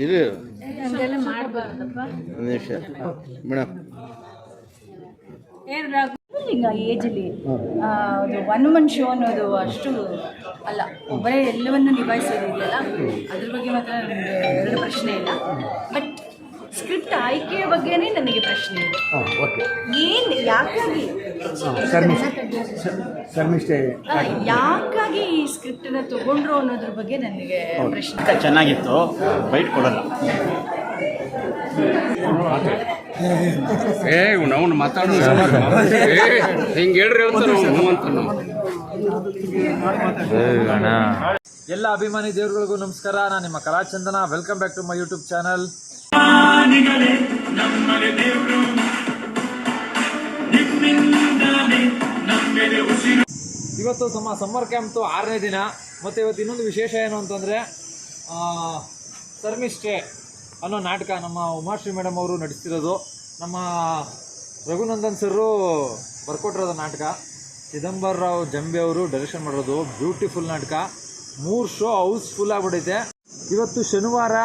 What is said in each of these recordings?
ಇದು ಹಂಗೆಲ್ಲ ಮಾಡಬಾರ್ದಪ್ಪ. ನಿಮಿಷ ಮೇಡಮ್. ಈಗ ಏಜಲ್ಲಿ ಅದು ಒನ್ ವುಮನ್ ಶೋ ಅನ್ನೋದು ಅಷ್ಟು ಅಲ್ಲ, ಒಬ್ಬರೇ ಎಲ್ಲವನ್ನು ನಿಭಾಯಿಸೋದಿದೆಯಲ್ಲ, ಅದ್ರ ಬಗ್ಗೆ ಮಾತ್ರ ನನಗೆ ಎರಡು ಪ್ರಶ್ನೆ ಇಲ್ಲ. ಬಟ್ ಸ್ಕ್ರಿಪ್ಟ್ ಆಯ್ಕೆಯ ಬಗ್ಗೆನೇ ನನಗೆ ಪ್ರಶ್ನೆ ಇದೆ. ಏನು ಯಾಕಾಗಿ ಯಾಕಾಗಿ ಈ ಸ್ಕ್ರಿಪ್ಟನ್ನ ತಗೊಂಡ್ರು ಅನ್ನೋದ್ರ ಬಗ್ಗೆ ನನಗೆ ಪ್ರಶ್ನೆ. ಚೆನ್ನಾಗಿತ್ತು, ಬೈಟ್ ಕೊಡಲ್ಲ. ನಾವು ಮಾತಾಡೋ ಹಿಂಗೆ ಹೇಳ್ರಿ ಎಲ್ಲ ಅಭಿಮಾನಿ ದೇವರುಗಳಿಗೂ ನಮಸ್ಕಾರ. ನಾನು ನಿಮ್ಮ Kalachandana. Welcome back to my YouTube channel. ಇವತ್ತು ಸಮ್ಮರ್ ಕ್ಯಾಂಪ್ದು 6ನೇ ದಿನ. ಮತ್ತು ಇವತ್ತು ಇನ್ನೊಂದು ವಿಶೇಷ ಏನು ಅಂತಂದರೆ, ಶರ್ಮಿಷ್ಠೆ ಅನ್ನೋ ನಾಟಕ ನಮ್ಮ ಉಮಾಶ್ರೀ ಮೇಡಮ್ ಅವರು ನಡೆಸ್ತಿರೋದು. ನಮ್ಮ ರಘುನಂದನ್ ಸರ್ರು ಬರ್ಕೊಟ್ಟಿರೋದು ನಾಟಕ. ಚಿದಂಬರ ರಾವ್ ಜಂಬೆ ಅವರು ಡೈರೆಕ್ಷನ್ ಮಾಡಿರೋದು. ಬ್ಯೂಟಿಫುಲ್ ನಾಟಕ. 3 ಶೋ ಹೌಸ್ಫುಲ್ ಆಗಿಬಿಟ್ಟೈತೆ. ಇವತ್ತು ಶನಿವಾರ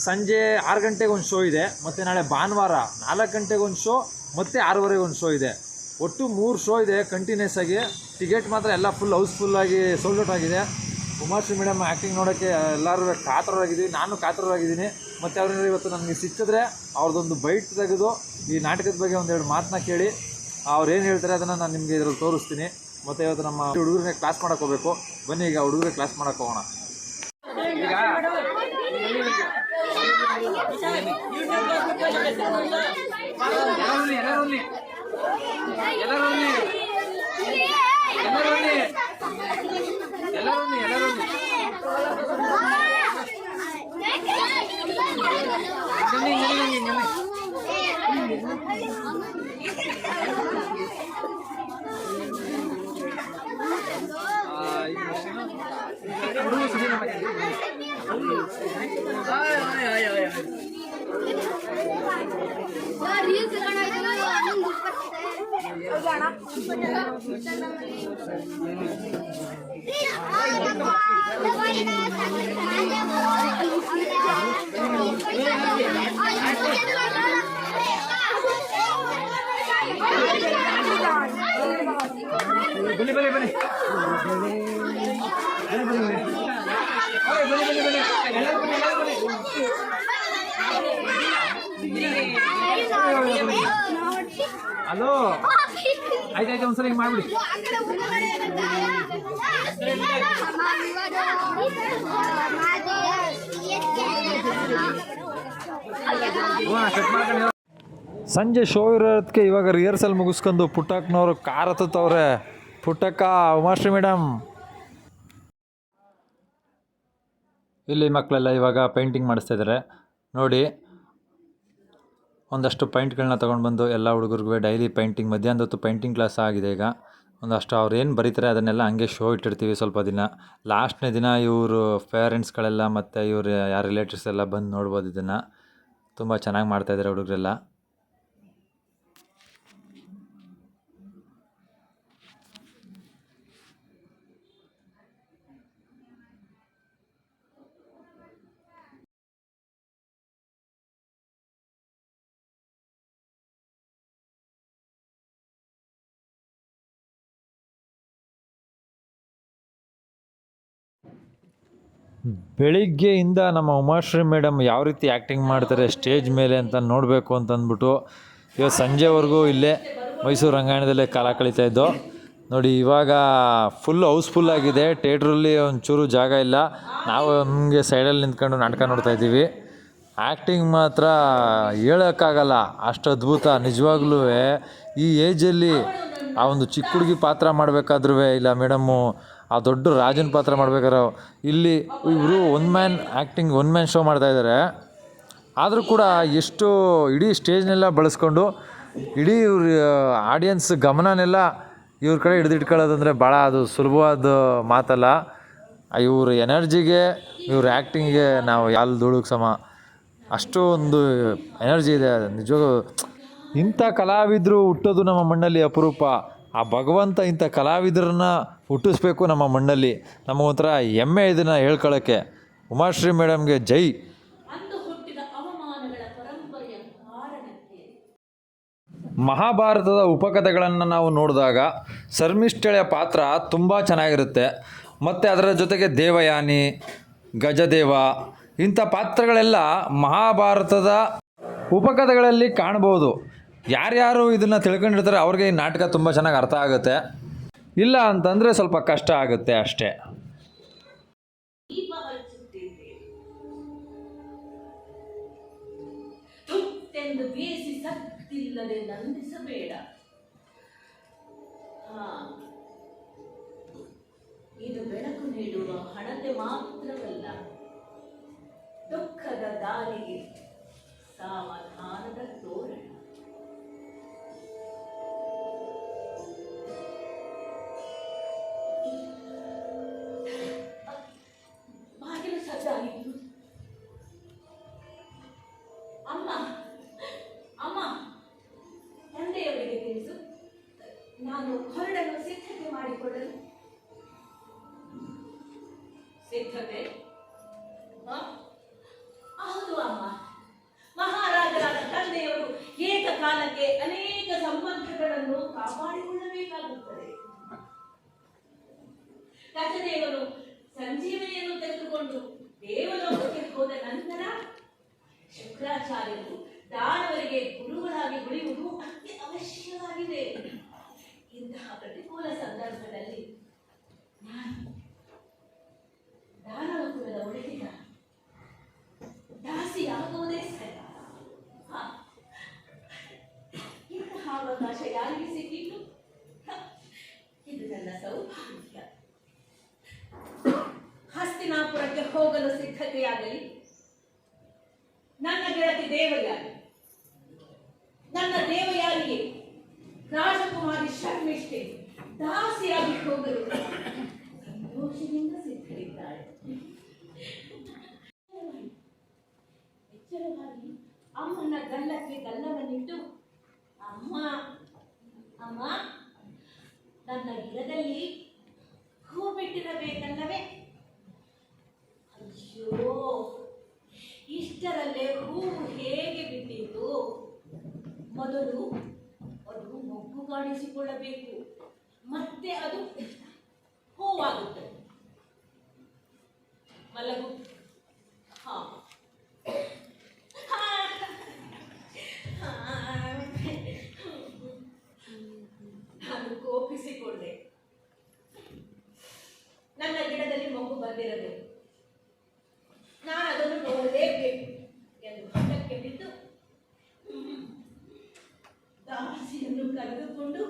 ಸಂಜೆ 6 ಗಂಟೆಗೆ ಒಂದು ಶೋ ಇದೆ, ಮತ್ತು ನಾಳೆ ಭಾನುವಾರ 4 ಗಂಟೆಗೆ ಒಂದು ಶೋ, ಮತ್ತು 6:30ಗೆ ಒಂದು ಶೋ ಇದೆ. ಒಟ್ಟು 3 ಶೋ ಇದೆ ಕಂಟಿನ್ಯೂಸ್ ಆಗಿ. ಟಿಕೆಟ್ ಮಾತ್ರ ಎಲ್ಲ ಫುಲ್ ಹೌಸ್ಫುಲ್ಲಾಗಿ ಸೋಲ್ಡ್ ಔಟ್ ಆಗಿದೆ. ಉಮಾಶ್ರೀ ಮೇಡಮ್ ಆ್ಯಕ್ಟಿಂಗ್ ನೋಡೋಕ್ಕೆ ಎಲ್ಲರೂ ಕಾತರವಾಗಿದ್ದೀವಿ, ನಾನು ಕಾತರವಾಗಿದ್ದೀನಿ. ಮತ್ತು ಅವ್ರನ್ನ ಇವತ್ತು ನನಗೆ ಸಿಕ್ಕಿದ್ರೆ ಅವ್ರದ್ದೊಂದು ಬೈಟ್ ತೆಗೆದು ಈ ನಾಟಕದ ಬಗ್ಗೆ ಒಂದೆರಡು ಮಾತನ್ನ ಕೇಳಿ ಅವ್ರು ಏನು ಹೇಳ್ತಾರೆ ಅದನ್ನು ನಾನು ನಿಮಗೆ ಇದರಲ್ಲಿ ತೋರಿಸ್ತೀನಿ. ಮತ್ತು ಇವತ್ತು ನಮ್ಮ ಹುಡುಗರಿಗೆ ಕ್ಲಾಸ್ ಮಾಡೋಕ್ಕೆ ಹೋಗಬೇಕು. ಬನ್ನಿ ಈಗ ಹುಡುಗರಿಗೆ ಕ್ಲಾಸ್ ಮಾಡೋಕ್ಕೆ ಹೋಗೋಣ. ಬನ್ನಿ ಬನ್ನಿ ಬನ್ನಿ ಹಲೋ, ಆಯ್ತಾಯ್ತು, ಒಂದ್ಸಲ ಹಿಂಗೆ ಮಾಡ್ಬಿಡಿ. ಸಂಜೆ ಶೋ ಇರೋದಕ್ಕೆ ಇವಾಗ ರಿಹರ್ಸಲ್ ಮುಗಿಸ್ಕೊಂಡು ಪುಟ್ಟಕ್ಕನವರು ಕಾರ್ ಹತ್ತವ್ರೆ. ಪುಟ್ಟಕ್ಕ, ಉಮಾಶ್ರೀ ಮೇಡಮ್ ಇಲ್ಲಿ ಮಕ್ಕಳೆಲ್ಲ ಇವಾಗ ಪೇಂಟಿಂಗ್ ಮಾಡಿಸ್ತಾ ಇದ್ದಾರೆ ನೋಡಿ. ಒಂದಷ್ಟು ಪೈಂಟ್ಗಳನ್ನ ತೊಗೊಂಡು ಬಂದು ಎಲ್ಲ ಹುಡುಗರಿಗೂ ಡೈಲಿ ಪೈಂಟಿಂಗ್, ಮಧ್ಯಾಹ್ನದ ಹೊತ್ತು ಪೈಂಟಿಂಗ್ ಕ್ಲಾಸ್ ಆಗಿದೆ ಈಗ. ಒಂದಷ್ಟು ಅವ್ರು ಏನು ಬರೀತಾರೆ ಅದನ್ನೆಲ್ಲ ಹಂಗೆ ಶೋ ಇಟ್ಟಿರ್ತೀವಿ ಸ್ವಲ್ಪ ದಿನ. ಲಾಸ್ಟ್ನೇ ದಿನ ಇವರು ಪೇರೆಂಟ್ಸ್ಗಳೆಲ್ಲ ಮತ್ತು ಇವರು ಯಾರು ರಿಲೇಟಿವ್ಸ್ ಎಲ್ಲ ಬಂದು ನೋಡ್ಬೋದು. ಇದನ್ನು ತುಂಬ ಚೆನ್ನಾಗಿ ಮಾಡ್ತಾಯಿದ್ದಾರೆ ಹುಡುಗರೆಲ್ಲ. ಬೆಳಿಗ್ಗೆಯಿಂದ ನಮ್ಮ ಉಮಾಶ್ರೀ ಮೇಡಮ್ ಯಾವ ರೀತಿ ಆ್ಯಕ್ಟಿಂಗ್ ಮಾಡ್ತಾರೆ ಸ್ಟೇಜ್ ಮೇಲೆ ಅಂತ ನೋಡಬೇಕು ಅಂತಂದ್ಬಿಟ್ಟು ಇವತ್ತು ಸಂಜೆವರೆಗೂ ಇಲ್ಲೇ ಮೈಸೂರು ರಂಗಾಯಣದಲ್ಲೇ ಕಾಲ ಕಳೀತಾ ಇದ್ದೋ ನೋಡಿ. ಇವಾಗ ಫುಲ್ ಹೌಸ್ಫುಲ್ಲಾಗಿದೆ. ಥಿಯೇಟ್ರಲ್ಲಿ ಒಂಚೂರು ಜಾಗ ಇಲ್ಲ. ನಾವು ನಮಗೆ ಸೈಡಲ್ಲಿ ನಿಂತ್ಕೊಂಡು ನಾಟಕ ನೋಡ್ತಾ ಇದ್ದೀವಿ. ಆ್ಯಕ್ಟಿಂಗ್ ಮಾತ್ರ ಹೇಳೋಕ್ಕಾಗಲ್ಲ, ಅಷ್ಟು ಅದ್ಭುತ ನಿಜವಾಗ್ಲೂ. ಈ ಏಜಲ್ಲಿ ಆ ಒಂದು ಚಿಕ್ಕ ಹುಡುಗಿ ಪಾತ್ರ ಮಾಡಬೇಕಾದ್ರೂ ಇಲ್ಲ ಮೇಡಮ್ಮು ಆ ದೊಡ್ಡ ರಾಜನ ಪಾತ್ರ ಮಾಡ್ಬೇಕಾದ್ರೆ ಇಲ್ಲಿ ಇವರು ಒನ್ ಮ್ಯಾನ್ ಶೋ ಮಾಡ್ತಾಯಿದ್ದಾರೆ. ಆದರೂ ಕೂಡ ಎಷ್ಟು ಇಡೀ ಸ್ಟೇಜ್ನೆಲ್ಲ ಬಳಸ್ಕೊಂಡು ಇಡೀ ಇವ್ರ ಆಡಿಯನ್ಸ್ ಗಮನನೆಲ್ಲ ಇವ್ರ ಕಡೆ ಹಿಡಿದಿಟ್ಕೊಳ್ಳೋದಂದರೆ ಭಾಳ ಅದು ಸುಲಭವಾದ ಮಾತಲ್ಲ. ಇವ್ರ ಎನರ್ಜಿಗೆ ಇವ್ರ ಆ್ಯಕ್ಟಿಂಗಿಗೆ ನಾವು ಯಾಲ್ ಧೂಳುಗೆ ಸಮ. ಅಷ್ಟು ಒಂದು ಎನರ್ಜಿ ಇದೆ ನಿಜವಾಗೂ. ಇಂಥ ಕಲಾವಿದರು ಹುಟ್ಟೋದು ನಮ್ಮ ಮಣ್ಣಲ್ಲಿ ಅಪರೂಪ. ಆ ಭಗವಂತ ಇಂಥ ಕಲಾವಿದರನ್ನ ಹುಟ್ಟಿಸ್ಬೇಕು ನಮ್ಮ ಮಣ್ಣಲ್ಲಿ. ನಮಗೊಂಥರ ಹೆಮ್ಮೆ ಇದನ್ನು ಹೇಳ್ಕೊಳ್ಳೋಕ್ಕೆ. ಉಮಾಶ್ರೀ ಮೇಡಮ್ಗೆ ಜೈ. ಮಹಾಭಾರತದ ಉಪಕಥೆಗಳನ್ನು ನಾವು ನೋಡಿದಾಗ ಶರ್ಮಿಷ್ಠಳೆಯ ಪಾತ್ರ ತುಂಬ ಚೆನ್ನಾಗಿರುತ್ತೆ. ಮತ್ತು ಅದರ ಜೊತೆಗೆ ದೇವಯಾನಿ, ಗಜದೇವ ಇಂಥ ಪಾತ್ರಗಳೆಲ್ಲ ಮಹಾಭಾರತದ ಉಪಕಥೆಗಳಲ್ಲಿ ಕಾಣ್ಬೋದು. ಯಾರ್ಯಾರು ಇದನ್ನು ತಿಳ್ಕೊಂಡಿರ್ತಾರೆ ಅವ್ರಿಗೆ ಈ ನಾಟಕ ತುಂಬ ಚೆನ್ನಾಗಿ ಅರ್ಥ ಆಗುತ್ತೆ. ಇಲ್ಲ ಅಂತಂದರೆ ಸ್ವಲ್ಪ ಕಷ್ಟ ಆಗುತ್ತೆ ಅಷ್ಟೇ. ದೀಪ ಹಚ್ಚುತ್ತಿದ್ದೇನೆ. ತುತ್ತೆಂದು ಬೇಯಿಸಿ ಸತ್ತಿಲ್ಲದೆ ನಂದಿಸಬೇಡ. ಇದು ಬೆಳಕು ನೀಡುವ ಹಣತೆ ಮಾತ್ರವಲ್ಲ, ದುಃಖದ ದಾರಿಗೆ ಸಮಾಧಾನದ ತೋರಣ. ಬಾಗಿಲು ಸದ್ದಾಗಿತ್ತು. ಅಮ್ಮ ಅಮ್ಮ, ತಂದೆಯವರಿಗೆ ತಿಳಿಸು, ನಾನು ಹೊರಡಲು ಸಿದ್ಧತೆ ಮಾಡಿಕೊಳ್ಳಲು. ಸಿದ್ಧತೆ? ಹೌದು ಅಮ್ಮ. ಮಹಾರಾಜರಾದ ತಂದೆಯವರು ಏಕಕಾಲಕ್ಕೆ ಅನೇಕ ಸಂಬಂಧಗಳನ್ನು ಕಾಪಾಡಿಕೊಳ್ಳಬೇಕಾಗುತ್ತದೆ. ಗಜದೇವರು ಸಂಜೀವನಿಯನ್ನು ತೆಗೆದುಕೊಂಡು ದೇವಲೋಕಕ್ಕೆ ಹೋದ ನಂತರ ಶುಕ್ರಾಚಾರ್ಯರು ದಾನವರಿಗೆ ಗುರುಗಳಾಗಿ ಉಳಿಯುವುದು ಅತಿ ಅವಶ್ಯವಾಗಿದೆ. ಇಂತಹ ಪ್ರತಿಕೂಲ ಸಂದರ್ಭದಲ್ಲಿ ನಾನು ದಾನವ ಕುಲದ ಉಳಿದಿದ್ದ ದಾಸಿಯಾಗುವುದೇ ಸರಿ. ಇಂತಹ ಅವಕಾಶ ಯಾರಿಗೆ ಸಿಕ್ಕಿತು? ಇದು ನನ್ನ ಸೌಭಾಗ್ಯ. ಹಸ್ತಿನಾಪುರಕ್ಕೆ ಹೋಗಲು ಸಿದ್ಧತೆಯಾಗಲಿ. ನನ್ನ ಗೆಳತಿ ದೇವಯಾನಿ, ನನ್ನ ದೇವಯಾನಿಗೆ ರಾಜಕುಮಾರಿ ಶರ್ಮಿಷ್ಠೆ ದಾಸಿಯಾಗಿ ಹೋಗಲು ಸಂತೋಷದಿಂದ ಸಿದ್ಧರಿದ್ದಾಳೆ. ಎಚ್ಚರವಾಗಿ ಅಮ್ಮನ ಗಲ್ಲಕ್ಕೆ ಗಲ್ಲವನ್ನಿಟ್ಟು, ಅಮ್ಮ ಅಮ್ಮ, ನನ್ನ ಗಿಡದಲ್ಲಿ ಹೂ ಬಿಟ್ಟಿರಬೇಕಲ್ಲವೇ? ಅಯ್ಯೋ, ಇಷ್ಟರಲ್ಲೇ ಹೂವು ಹೇಗೆ ಬಿಟ್ಟಿತು? ಮೊದಲು ಅದು ಮೊಗ್ಗು ಕಾಣಿಸಿಕೊಳ್ಳಬೇಕು, ಮತ್ತೆ ಅದು ಹೂವಾಗುತ್ತದೆ. ಮಲಗು. ನಾನು ಕೋಪಿಸಿಕೊಂಡೆ. ನನ್ನ ಗಿಡದಲ್ಲಿ ಮೊಗ್ಗು ಬಂದಿರಬೇಕು, ನಾನು ಅದನ್ನು ನೋಡಲೇಬೇಕು ಎಂದು ಹಠಕ್ಕೆ ಬಿದ್ದು ದಾಸಿಯನ್ನು ಕರೆದುಕೊಂಡು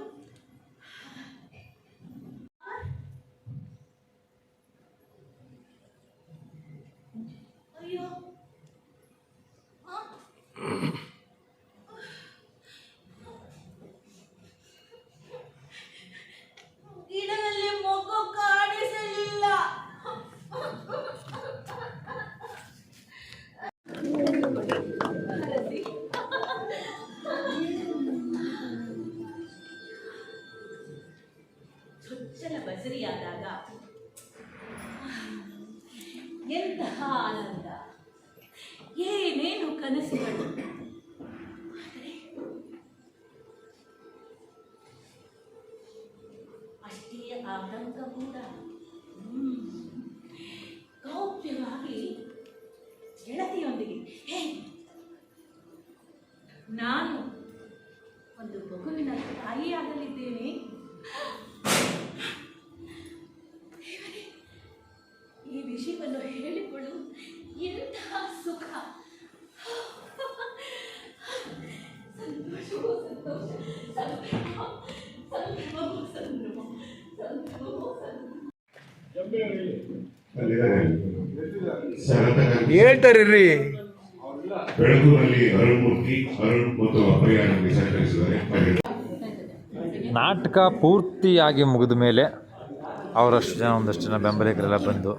ಅಯ್ಯೋ ಗಿಡದಲ್ಲಿ ಮೊಗ್ಗು ಕಾಣಿಸಲಿಲ್ಲ. ಚೊಚ್ಚಲ ಬಸರಿಯಾದಾಗ ಎಂತಹ ಆನಂದ, ಏನೇನು ಕನಸುಗಳು. ಆದರೆ ಅಷ್ಟೇ ಆತಂಕ ಕೂಡ. ಗೌಪ್ಯವಾಗಿ ಗೆಳತಿಯೊಂದಿಗೆ, ಹೇ, ನಾನು ಒಂದು ಮಗುವಿನ ತಾಯಿಯಾಗಲಿದ್ದೇನೆ. ಈ ವಿಷಯವನ್ನು ಹೇಳಿಕೊಳ್ಳು, ಎಂತಹ ಸುಖ, ಸಂತೋಷವೋ ಸಂತೋಷ, ಸಂಭ್ರಮ ಸಂಭ್ರಮವೋ ಸಂಭ್ರಮ, ಸಂಭ್ರಮವೋ ಸಂಭ್ರಮ. ಹೇಳ್ತಾರ್ರಿ. ಬೆಳಗೂರಲ್ಲಿ ಅರುಣ್ಮೂರ್ತಿ, ಅರುಣ್ ಮತ್ತು ಅಭಯ ನಮಗೆ ಸಹಕರಿಸಿದ್ದಾರೆ. ನಾಟಕ ಪೂರ್ತಿಯಾಗಿ ಮುಗಿದ ಮೇಲೆ ಅವರಷ್ಟು ಜನ ಒಂದಷ್ಟು ಜನ ಬೆಂಬಲಿಗರೆಲ್ಲ ಬಂದು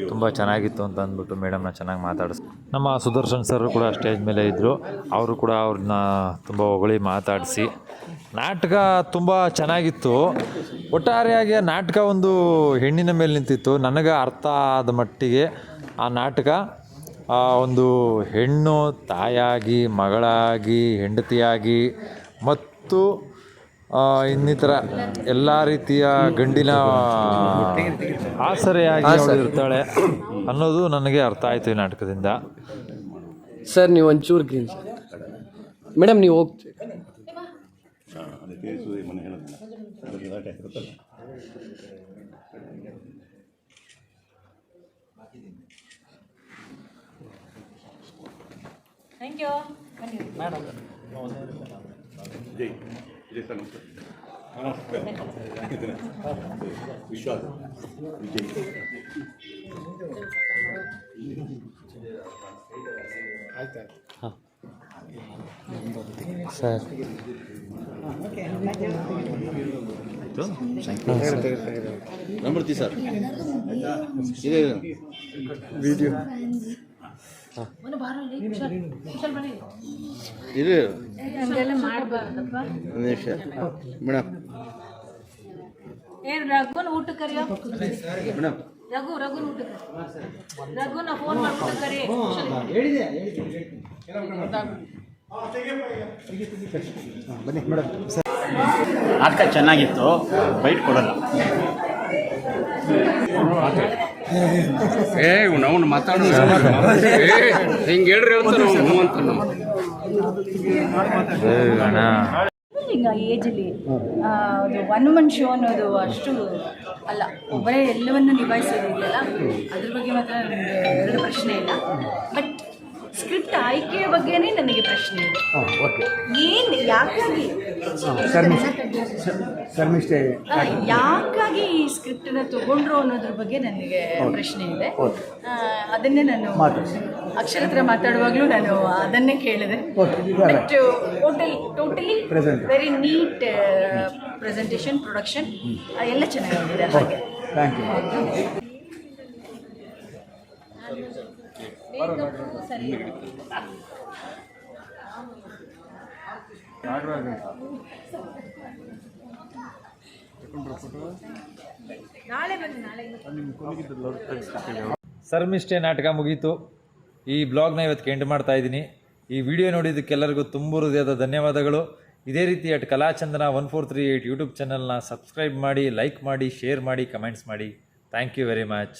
ತುಂಬ ಚೆನ್ನಾಗಿತ್ತು ಅಂತ ಅಂದ್ಬಿಟ್ಟು ಮೇಡಮ್ನ ಚೆನ್ನಾಗಿ ಮಾತಾಡಿಸ್. ನಮ್ಮ ಸುದರ್ಶನ್ ಸರ್ ಕೂಡ ಸ್ಟೇಜ್ ಮೇಲೆ ಇದ್ದರು. ಅವರು ಕೂಡ ಅವ್ರನ್ನ ತುಂಬ ಹೊಗಳಿ ಮಾತಾಡಿಸಿ ನಾಟಕ ತುಂಬ ಚೆನ್ನಾಗಿತ್ತು. ಒಟ್ಟಾರೆಯಾಗಿ ನಾಟಕ ಒಂದು ಹೆಣ್ಣಿನ ಮೇಲೆ ನಿಂತಿತ್ತು. ನನಗೆ ಅರ್ಥ ಆದ ಮಟ್ಟಿಗೆ ಆ ನಾಟಕ ಒಂದು ಹೆಣ್ಣು ತಾಯಾಗಿ, ಮಗಳಾಗಿ, ಹೆಂಡತಿಯಾಗಿ ಮತ್ತು ಮತ್ತು ಇನ್ನಿತರ ಎಲ್ಲ ರೀತಿಯ ಗಂಡಿನ ಆಸರೆಯಾಗಿ ಅವಳು ಇರ್ತಾಳೆ ಅನ್ನೋದು ನನಗೆ ಅರ್ಥ ಆಯಿತು ಈ ನಾಟಕದಿಂದ. ಸರ್ ನೀವು ಒಂಚೂರು ಗ್ರೀನ್ ಸರ್ ಮೇಡಮ್ ನೀವು ಹೋಗ್ತೀವಿ. Thank you. ಸರ್ ನಂಬರ್ತಿ ಸರ್ ಇದೆ ವಿಡಿಯೋ ಇದೆ ಹಂಗೆಲ್ಲ ಮಾಡಬಾರ್ದಪ್ಪ. ಒಂದು ನಿಮಿಷ ಮೇಡಮ್. ಏನು ರಘುನ ಊಟಕ್ಕೆ ಕರಿಯೋ, ಮೇಡಮ್ ರಘುನ ಊಟಕ್ಕೆ ರಘುನ ಫೋನ್ ಮಾಡ್ಬಿಟ್ಟು ಕರಿ. ನಾಟಕ ಚೆನ್ನಾಗಿತ್ತು, ಬೈಟ್ ಕೊಡಲ್ಲ. ನಾವು ಮಾತಾಡೋ ಹಿಂಗೆ ಹೇಳ್ರಿ ಅಂತ ನಾವು ಅಂತ ನಾವು ಈಗ ಏಜಲ್ಲಿ ಅದು ಒನ್ ವುಮನ್ ಶೋ ಅನ್ನೋದು ಅಷ್ಟು ಅಲ್ಲ, ಒಬ್ಬರೇ ಎಲ್ಲವನ್ನು ನಿಭಾಯಿಸೋದಿದೆಯಲ್ಲ, ಅದ್ರ ಬಗ್ಗೆ ಮಾತ್ರ ನನಗೆ ಎರಡು ಪ್ರಶ್ನೆ ಇಲ್ಲ. ಬಟ್ ಸ್ಕ್ರಿಪ್ಟ್ ಆಯ್ಕೆಯ ಬಗ್ಗೆನೇ ನನಗೆ ಪ್ರಶ್ನೆ ಇದೆ. ಏನು ಯಾಕಾಗಿ ಯಾಕಾಗಿ ಈ ಸ್ಕ್ರಿಪ್ಟನ್ನ ತಗೊಂಡ್ರು ಅನ್ನೋದ್ರ ಬಗ್ಗೆ ನನಗೆ ಪ್ರಶ್ನೆ ಇದೆ. ಅದನ್ನೇ ನಾನು ಅಕ್ಷರ ಹತ್ರ ಮಾತಾಡುವಾಗಲೂ ನಾನು ಅದನ್ನೇ ಕೇಳಿದೆ. But totally very neat presentation, production ಎಲ್ಲ ಚೆನ್ನಾಗಿದೆ. ಹಾಗೆ ಸರಿ. ಸರ್ಮಿಷ್ಠೆ ನಾಟಕ ಮುಗೀತು. ಈ ಬ್ಲಾಗ್ನ ಇವತ್ತು ಎಂಡ್ ಮಾಡ್ತಾ ಇದ್ದೀನಿ. ಈ ವಿಡಿಯೋ ನೋಡಿದ್ದಕ್ಕೆಲ್ಲರಿಗೂ ತುಂಬ ಹೃದಯದ ಧನ್ಯವಾದಗಳು. ಇದೇ ರೀತಿ ಕಲಾಚಂದನ 1438 ಯೂಟ್ಯೂಬ್ ಚಾನಲ್ನ ಸಬ್ಸ್ಕ್ರೈಬ್ ಮಾಡಿ, ಲೈಕ್ ಮಾಡಿ, ಶೇರ್ ಮಾಡಿ, ಕಮೆಂಟ್ಸ್ ಮಾಡಿ. Thank you very much.